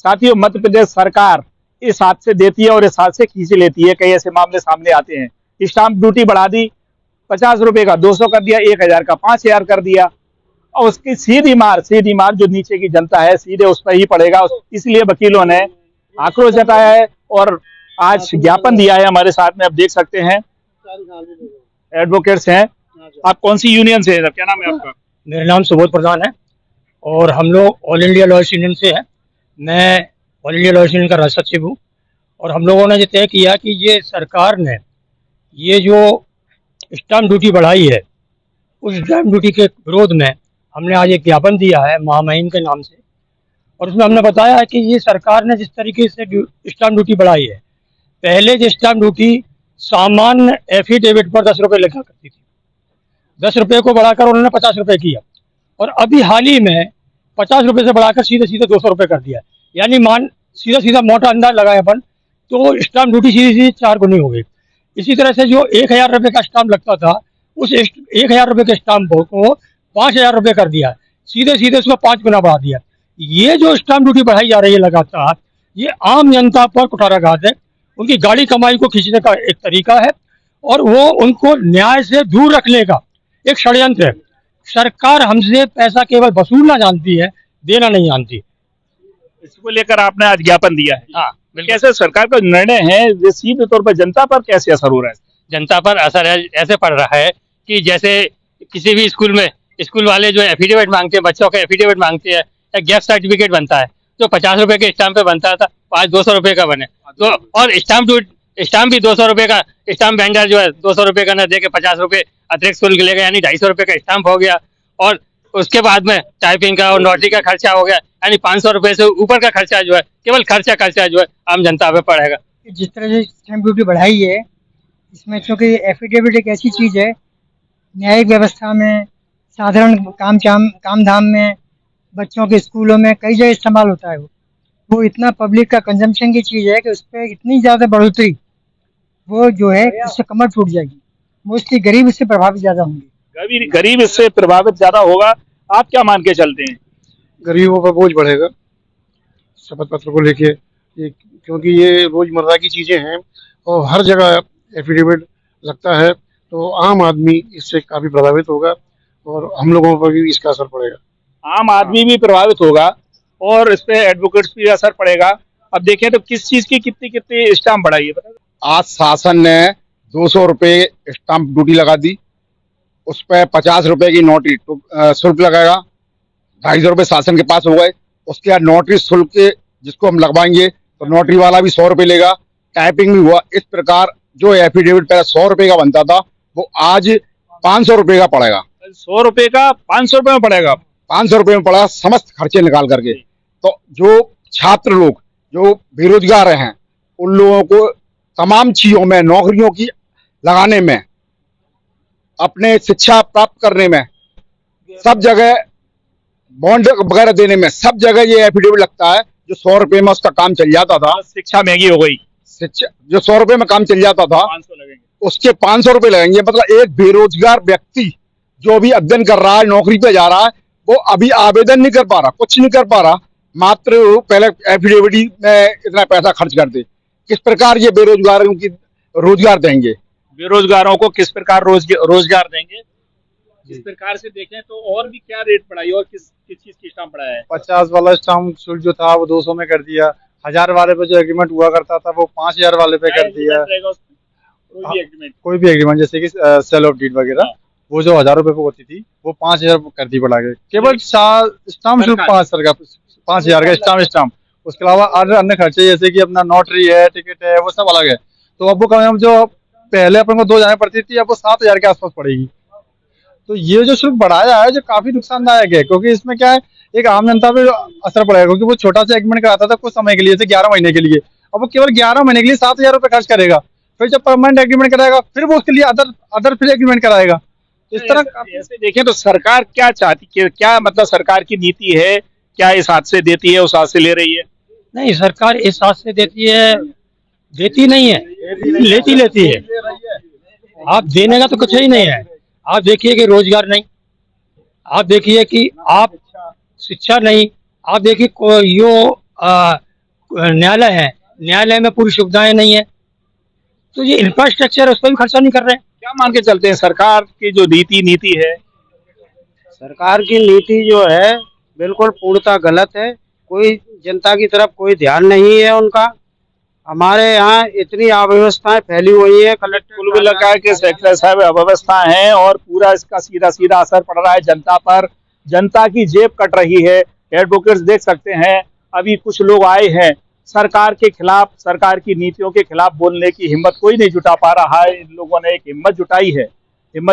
साथियों, मध्य प्रदेश सरकार इस हाथ से देती है और इस हाथ से खींच लेती है। कई ऐसे मामले सामने आते हैं। स्टाम्प ड्यूटी बढ़ा दी, 50 रुपए का 200 कर दिया, 1000 का 5000 कर दिया, और उसकी सीधी मार जो नीचे की जनता है सीधे उस पर ही पड़ेगा। इसलिए वकीलों ने आक्रोश जताया है और आज ज्ञापन दिया है। हमारे साथ में आप देख सकते हैं एडवोकेट्स हैं। आप कौन सी यूनियन से हैं? क्या नाम है आपका? मेरा नाम सुबोध प्रधान है और हम लोग ऑल इंडिया लॉयर्स यूनियन से है। मैं ऑल इंडिया लॉयर्स यूनियन का राष्ट्र सचिव हूँ और हम लोगों ने ये तय किया कि ये सरकार ने ये जो स्टाम्प ड्यूटी बढ़ाई है, उस स्टाम्प ड्यूटी के विरोध में हमने आज एक ज्ञापन दिया है महामहिम के नाम से। और उसमें हमने बताया है कि ये सरकार ने जिस तरीके से स्टाम्प ड्यूटी बढ़ाई है, पहले जो स्टाम्प ड्यूटी सामान्य एफिडेविट पर 10 रुपये लगा करती थी, 10 रुपये को बढ़ाकर उन्होंने 50 रुपये किया और अभी हाल ही में 50 रुपये से बढ़ाकर सीधे सीधे 200 रुपये कर दिया। यानी सीधा सीधा मोटा अंदाज लगाए अपन तो स्टाम्प ड्यूटी सीधी सीधी 4 गुनी हो गई। इसी तरह से जो 1000 रुपये का स्टाम्प लगता था, उस 1000 रुपये के स्टाम्प को 5000 रुपये कर दिया, सीधे सीधे उसको 5 गुना बढ़ा दिया। ये जो स्टाम्प ड्यूटी बढ़ाई जा रही है लगातार, ये आम जनता पर कुठाराघात है, उनकी गाड़ी कमाई को खींचने का एक तरीका है और वो उनको न्याय से दूर रखने का एक षड्यंत्र है। सरकार हमसे पैसा केवल वसूलना जानती है, देना नहीं जानती। इसको लेकर आपने आज ज्ञापन दिया है। हाँ, कैसे सरकार का निर्णय है, ये सीधे तौर पर जनता पर कैसे असर हो रहा है? जनता पर असर ऐसे पड़ रहा है कि जैसे किसी भी स्कूल में स्कूल वाले जो एफिडेविट मांगते हैं, बच्चों का एफिडेविट मांगते हैं, एक गिफ्ट सर्टिफिकेट बनता है जो 50 रुपए के स्टाम्प पे बनता था, आज 200 रुपए का बने। तो और स्टाम्प भी 200 रुपए का, स्टाम्प वेंडर जो है 200 रुपए का न दे के 50 रुपए अतिरिक्त शुल्क लेगा, यानी 250 रुपए का स्टाम्प हो गया। और उसके बाद में टाइपिंग का और नोटरी का खर्चा हो गया, यानी 500 रुपए से ऊपर का खर्चा जो है, केवल खर्चा जो है आम जनता पे पड़ेगा। जिस तरह से स्टैम्प ड्यूटी बढ़ाई है, इसमें चूंकि एफिडेविट एक ऐसी चीज है, न्यायिक व्यवस्था में, साधारण काम धाम में, बच्चों के स्कूलों में कई जगह इस्तेमाल होता है। वो इतना पब्लिक का कंजम्पशन की चीज है कि उस पर इतनी ज्यादा बढ़ोतरी, वो जो है उससे कमर टूट जाएगी। मोस्टली गरीब इससे प्रभावित ज्यादा होंगे। गरीब इससे प्रभावित ज्यादा होगा। आप क्या मान के चलते हैं? गरीबों पर बोझ बढ़ेगा शपथ पत्र को लेके, क्योंकि ये रोजमर्रा की चीजें हैं और हर जगह एफिडेविट लगता है, तो आम आदमी इससे काफी प्रभावित होगा और हम लोगों पर भी इसका असर पड़ेगा। आम आदमी भी प्रभावित होगा और इस पे एडवोकेट्स भी असर पड़ेगा। अब देखें तो किस चीज की कितनी स्टाम्प बढ़ाई है? आज शासन ने 200 रुपये स्टाम्प ड्यूटी लगा दी, उस पर 50 रुपए की नोटरी शुल्क लगेगा, 250 रुपये शासन के पास हो गए। उसके बाद नोटरी शुल्क जिसको हम लगवाएंगे तो नोटरी वाला भी 100 रुपये लेगा, टाइपिंग भी हुआ। इस प्रकार जो एफिडेविट पहले 100 रुपये का बनता था वो आज 500 रुपये का पड़ेगा। 100 रुपये का 500 रुपये में पड़ेगा। 500 रुपये में पड़ा, समस्त खर्चे निकाल करके। तो जो छात्र लोग जो बेरोजगार हैं, उन लोगों को तमाम चीजों में, नौकरियों की लगाने में, अपने शिक्षा प्राप्त करने में, सब जगह बॉन्ड वगैरह देने में, सब जगह ये एफिडेविट लगता है। जो 100 रुपये में उसका काम चल जाता था, शिक्षा महंगी हो गई। शिक्षा जो 100 रुपये में काम चल जाता था, 500 लगेंगे, उसके 500 रुपये लगेंगे। मतलब एक बेरोजगार व्यक्ति जो भी अध्ययन कर रहा है, नौकरी पे जा रहा है, वो अभी आवेदन नहीं कर पा रहा, कुछ नहीं कर पा रहा, मात्र पहले एफिडेविट में इतना पैसा खर्च कर दे। किस प्रकार ये बेरोजगारों की रोजगार देंगे? बेरोजगारों को किस प्रकार रोजगार देंगे? इस प्रकार से देखें तो और भी क्या रेट बढ़ाई और किस चीज की स्टाम्प बढ़ाया है? 50 वाला स्टाम्प शुल्क जो था वो 200 में कर दिया, 1000 वाले पे जो एग्रीमेंट हुआ करता था वो 5000 वाले पे कर दिया। कोई भी एग्रीमेंट जैसे कि सेल ऑफ डीड वगैरह, वो जो 1000 रुपए पे होती थी वो 5000 कर दी बढ़ा के। केवल स्टाम्प शुल्क 5000 का स्टाम्प। उसके अलावा अन्य खर्चे जैसे कि अपना नोटरी है, टिकट है, वो सब अलग है। तो अब वो कम जो पहले अपन को 2 जाने पड़ती थी, अब वो 7000 के आसपास पड़ेगी। तो ये जो शुल्क बढ़ाया है जो काफी नुकसानदायक है, क्योंकि इसमें क्या है, एक आम जनता पे असर पड़ेगा। क्योंकि वो छोटा सा एग्रीमेंट कराता था कुछ समय के लिए, जैसे 11 महीने के लिए, अब वो केवल 11 महीने के लिए 7000 रुपये खर्च करेगा। फिर जब परमानेंट एग्रीमेंट कराएगा फिर वो उसके लिए अदर फिर एग्रीमेंट कराएगा। इस तरह ऐसे देखें तो सरकार क्या चाहती है, क्या मतलब सरकार की नीति है? क्या इस हाथ से देती है, उस हाथ से ले रही है? नहीं, सरकार इस हाथ से देती है, देती नहीं है, लेती है। आप देने का तो कुछ ही नहीं है। आप देखिए कि रोजगार नहीं, आप देखिए कि आप शिक्षा नहीं, आप देखिए न्यायालय है, न्यायालय में पूरी सुविधाएं नहीं है, तो ये इंफ्रास्ट्रक्चर उस पर भी खर्चा नहीं कर रहे हैं। क्या मान के चलते हैं सरकार की जो नीति है? सरकार की नीति जो है बिल्कुल पूर्णतः गलत है। कोई जनता की तरफ कोई ध्यान नहीं है उनका। हमारे यहाँ इतनी अव्यवस्थाएं फैली हुई है। कलेक्टर कुल मिलाकर के सेक्टर साहब अव्यवस्था है और पूरा इसका सीधा सीधा असर पड़ रहा है जनता पर। जनता की जेब कट रही है। एडवोकेट्स देख सकते हैं, अभी कुछ लोग आए हैं सरकार के खिलाफ, सरकार की नीतियों के खिलाफ बोलने की हिम्मत कोई नहीं जुटा पा रहा है। इन लोगों ने एक हिम्मत जुटाई है